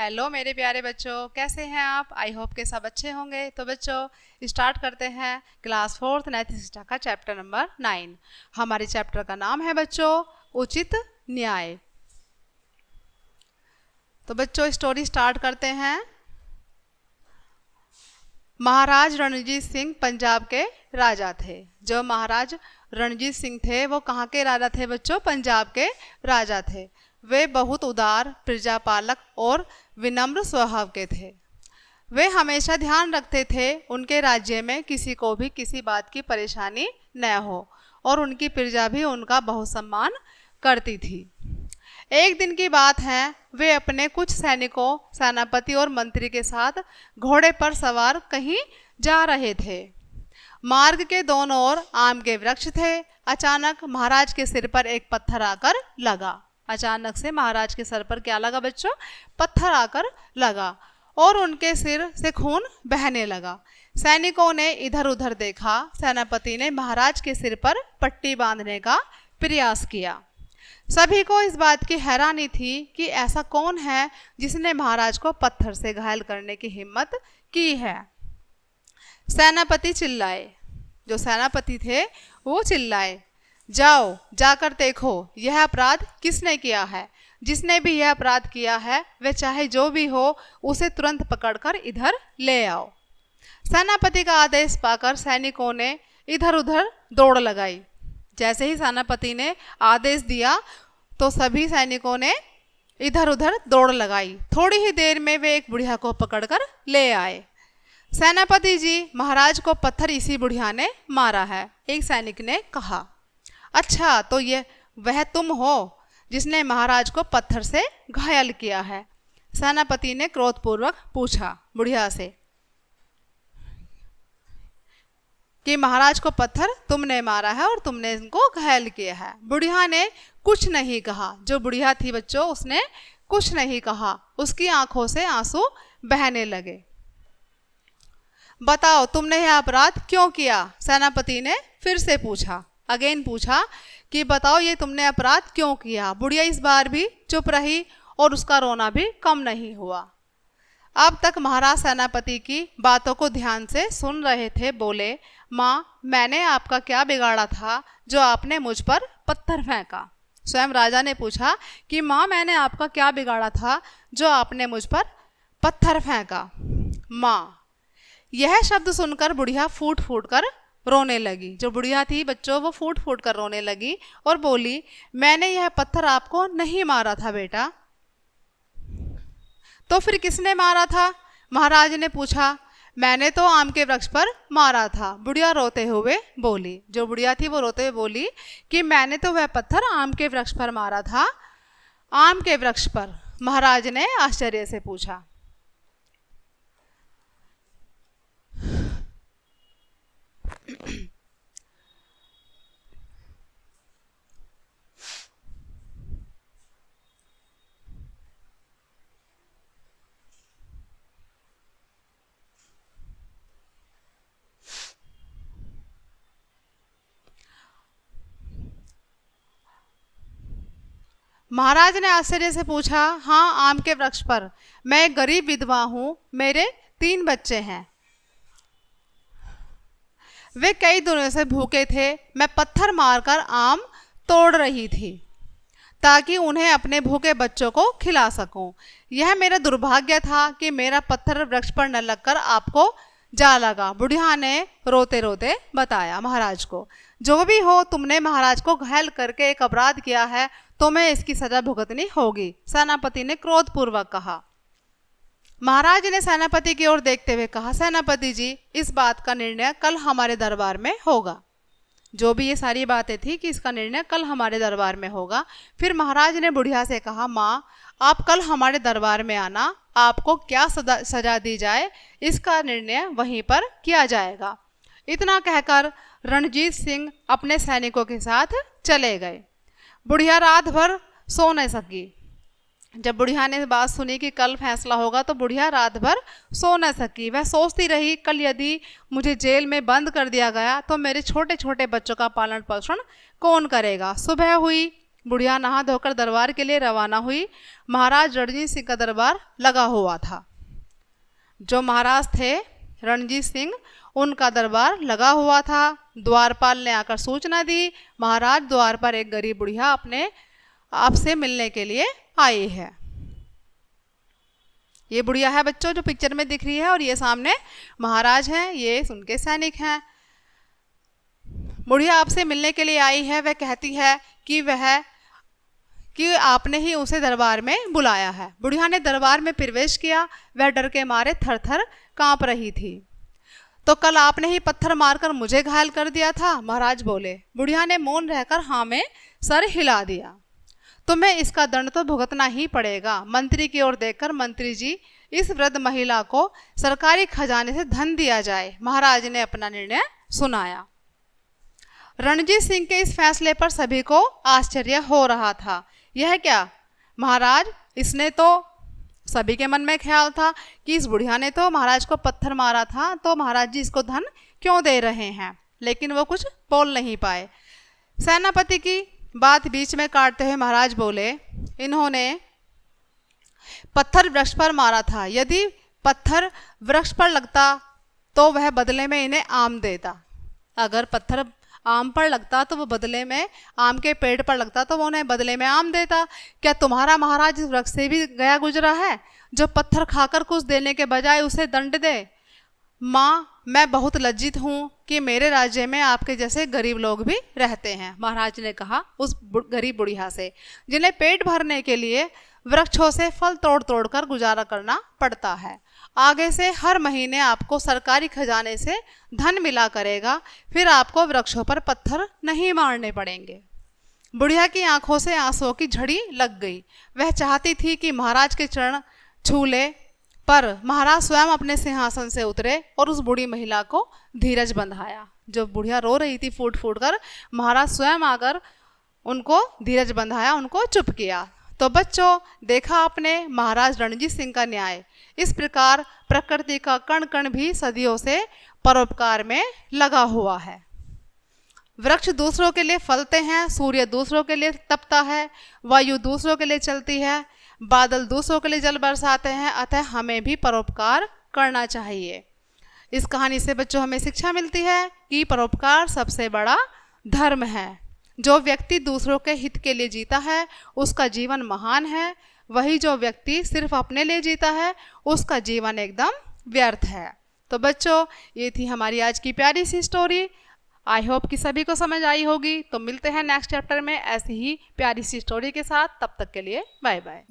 Hello मेरे प्यारे बच्चों, कैसे हैं आप? आई होप के सब अच्छे होंगे। तो बच्चों स्टार्ट करते हैं क्लास 4th नैतिकता का चैप्टर नंबर 9। हमारे चैप्टर का नाम है बच्चों उचित न्याय। तो बच्चों स्टोरी स्टार्ट करते हैं। महाराज रणजीत सिंह पंजाब के राजा थे। जो महाराज रणजीत सिंह थे वो कहाँ के राजा थे बच्चों? पंजाब के राजा थे। वे बहुत उदार, प्रजापालक और विनम्र स्वभाव के थे। वे हमेशा ध्यान रखते थे उनके राज्य में किसी को भी किसी बात की परेशानी न हो और उनकी प्रजा भी उनका बहुत सम्मान करती थी। एक दिन की बात है, वे अपने कुछ सैनिकों, सेनापति और मंत्री के साथ घोड़े पर सवार कहीं जा रहे थे। मार्ग के दोनों ओर आम के वृक्ष थे। अचानक महाराज के सिर पर एक पत्थर आकर लगा। अचानक से महाराज के सर पर क्या लगा बच्चों? पत्थर आकर लगा और उनके सिर से खून बहने लगा। सैनिकों ने इधर उधर देखा। सेनापति ने महाराज के सिर पर पट्टी बांधने का प्रयास किया। सभी को इस बात की हैरानी थी कि ऐसा कौन है जिसने महाराज को पत्थर से घायल करने की हिम्मत की है। सेनापति चिल्लाए। जो सेनापति थे वो चिल्लाए, जाओ जाकर देखो यह अपराध किसने किया है। जिसने भी यह अपराध किया है वह चाहे जो भी हो उसे तुरंत पकड़कर इधर ले आओ। सेनापति का आदेश पाकर सैनिकों ने इधर उधर दौड़ लगाई। जैसे ही सेनापति ने आदेश दिया तो सभी सैनिकों ने इधर उधर दौड़ लगाई। थोड़ी ही देर में वे एक बुढ़िया को पकड़कर ले आए। सेनापति जी, महाराज को पत्थर इसी बुढ़िया ने मारा है। एक सैनिक ने कहा। अच्छा, तो ये वह तुम हो जिसने महाराज को पत्थर से घायल किया है? सेनापति ने क्रोधपूर्वक पूछा बुढ़िया से कि महाराज को पत्थर तुमने मारा है और तुमने इनको घायल किया है। बुढ़िया ने कुछ नहीं कहा। जो बुढ़िया थी बच्चों उसने कुछ नहीं कहा। उसकी आंखों से आंसू बहने लगे। बताओ तुमने यह अपराध क्यों किया? सेनापति ने फिर से पूछा। अगेन पूछा कि बताओ ये तुमने अपराध क्यों किया। बुढ़िया इस बार भी चुप रही और उसका रोना भी कम नहीं हुआ। अब तक महाराज सेनापति की बातों को ध्यान से सुन रहे थे। बोले, माँ, मैंने आपका क्या बिगाड़ा था जो आपने मुझ पर पत्थर फेंका? स्वयं राजा ने पूछा कि माँ, मैंने आपका क्या बिगाड़ा था जो आपने मुझ पर पत्थर फेंका? माँ, यह शब्द सुनकर बुढ़िया फूट फूट कर रोने लगी। जो बुढ़िया थी बच्चों वो फूट फूट कर रोने लगी और बोली, मैंने यह पत्थर आपको नहीं मारा था बेटा। तो फिर किसने मारा था? महाराज ने पूछा। मैंने तो आम के वृक्ष पर मारा था, बुढ़िया रोते हुए बोली। जो बुढ़िया थी वो रोते हुए बोली कि मैंने तो वह पत्थर आम के वृक्ष पर मारा था। आम के वृक्ष पर? महाराज ने आश्चर्य से पूछा। महाराज ने आश्चर्य से पूछा, हाँ, आम के वृक्ष पर। मैं एक गरीब विधवा हूं, मेरे 3 बच्चे हैं। वे कई दिनों से भूखे थे। मैं पत्थर मारकर आम तोड़ रही थी ताकि उन्हें अपने भूखे बच्चों को खिला सकूं। यह मेरा दुर्भाग्य था कि मेरा पत्थर वृक्ष पर न लगकर आपको जा लगा। बुढ़िया ने रोते रोते बताया महाराज को। जो भी हो, तुमने महाराज को घायल करके एक अपराध किया है, तुम्हें इसकी सजा भुगतनी होगी, सेनापति ने क्रोधपूर्वक कहा। महाराज ने सेनापति की ओर देखते हुए कहा, सेनापति जी, इस बात का निर्णय कल हमारे दरबार में होगा। जो भी ये सारी बातें थी कि इसका निर्णय कल हमारे दरबार में होगा। फिर महाराज ने बुढ़िया से कहा, माँ, आप कल हमारे दरबार में आना। आपको क्या सजा दी जाए इसका निर्णय वहीं पर किया जाएगा। इतना कहकर रणजीत सिंह अपने सैनिकों के साथ चले गए। बुढ़िया रात भर सो न सकी। जब बुढ़िया ने बात सुनी कि कल फैसला होगा तो बुढ़िया रात भर सो न सकी। वह सोचती रही, कल यदि मुझे जेल में बंद कर दिया गया तो मेरे छोटे छोटे बच्चों का पालन पोषण कौन करेगा। सुबह हुई, बुढ़िया नहा धोकर दरबार के लिए रवाना हुई। महाराज रणजीत सिंह का दरबार लगा हुआ था। जो महाराज थे रणजीत सिंह, उनका दरबार लगा हुआ था। द्वारपाल ने आकर सूचना दी, महाराज द्वार पर एक गरीब बुढ़िया अपने आपसे मिलने के लिए आई है। ये बुढ़िया है बच्चों जो पिक्चर में दिख रही है, और ये सामने महाराज हैं, ये उनके सैनिक हैं। बुढ़िया आपसे मिलने के लिए आई है। वह कहती है कि आपने ही उसे दरबार में बुलाया है। बुढ़िया ने दरबार में प्रवेश किया। वह डर के मारे थर थर कांप रही थी। तो कल आपने ही पत्थर मारकर मुझे घायल कर दिया था, महाराज बोले। बुढ़िया ने मौन रहकर हाँ में सर हिला दिया। तुम्हें इसका दंड तो भुगतना ही पड़ेगा। मंत्री की ओर देखकर, मंत्री जी, इस वृद्ध महिला को सरकारी खजाने से धन दिया जाए, महाराज ने अपना निर्णय सुनाया। रणजीत सिंह के इस फैसले पर सभी को आश्चर्य हो रहा था। यह क्या महाराज, इसने तो, सभी के मन में ख्याल था कि इस बुढ़िया ने तो महाराज को पत्थर मारा था, तो महाराज जी इसको धन क्यों दे रहे हैं। लेकिन वो कुछ बोल नहीं पाए। सेनापति की बात बीच में काटते हुए महाराज बोले, इन्होंने पत्थर वृक्ष पर मारा था। यदि पत्थर वृक्ष पर लगता तो वह बदले में इन्हें आम देता। अगर पत्थर आम पर लगता तो वो बदले में, आम के पेड़ पर लगता तो वो उन्हें बदले में आम देता। क्या तुम्हारा महाराज इस वृक्ष से भी गया गुजरा है जो पत्थर खाकर कुछ देने के बजाय उसे दंड दे। माँ, मैं बहुत लज्जित हूँ कि मेरे राज्य में आपके जैसे गरीब लोग भी रहते हैं, महाराज ने कहा उस गरीब बुढ़िया से, जिन्हें पेट भरने के लिए वृक्षों से फल तोड़ तोड़ कर गुजारा करना पड़ता है। आगे से हर महीने आपको सरकारी खजाने से धन मिला करेगा, फिर आपको वृक्षों पर पत्थर नहीं मारने पड़ेंगे। बुढ़िया की आंखों से आंसुओं की झड़ी लग गई। वह चाहती थी कि महाराज के चरण छू ले, पर महाराज स्वयं अपने सिंहासन से उतरे और उस बूढ़ी महिला को धीरज बंधाया। जो बुढ़िया रो रही थी फूट फूट कर, महाराज स्वयं आकर उनको धीरज बंधाया, उनको चुप किया। तो बच्चों, देखा आपने महाराज रणजीत सिंह का न्याय। इस प्रकार प्रकृति का कण कण भी सदियों से परोपकार में लगा हुआ है। वृक्ष दूसरों के लिए फलते हैं, सूर्य दूसरों के लिए तपता है, वायु दूसरों के लिए चलती है, बादल दूसरों के लिए जल बरसाते हैं। अतः हमें भी परोपकार करना चाहिए। इस कहानी से बच्चों हमें शिक्षा मिलती है कि परोपकार सबसे बड़ा धर्म है। जो व्यक्ति दूसरों के हित के लिए जीता है उसका जीवन महान है। वही जो व्यक्ति सिर्फ अपने लिए जीता है उसका जीवन एकदम व्यर्थ है। तो बच्चों, ये थी हमारी आज की प्यारी सी स्टोरी। आई होप कि सभी को समझ आई होगी। तो मिलते हैं नेक्स्ट चैप्टर में ऐसी ही प्यारी सी स्टोरी के साथ। तब तक के लिए बाय बाय।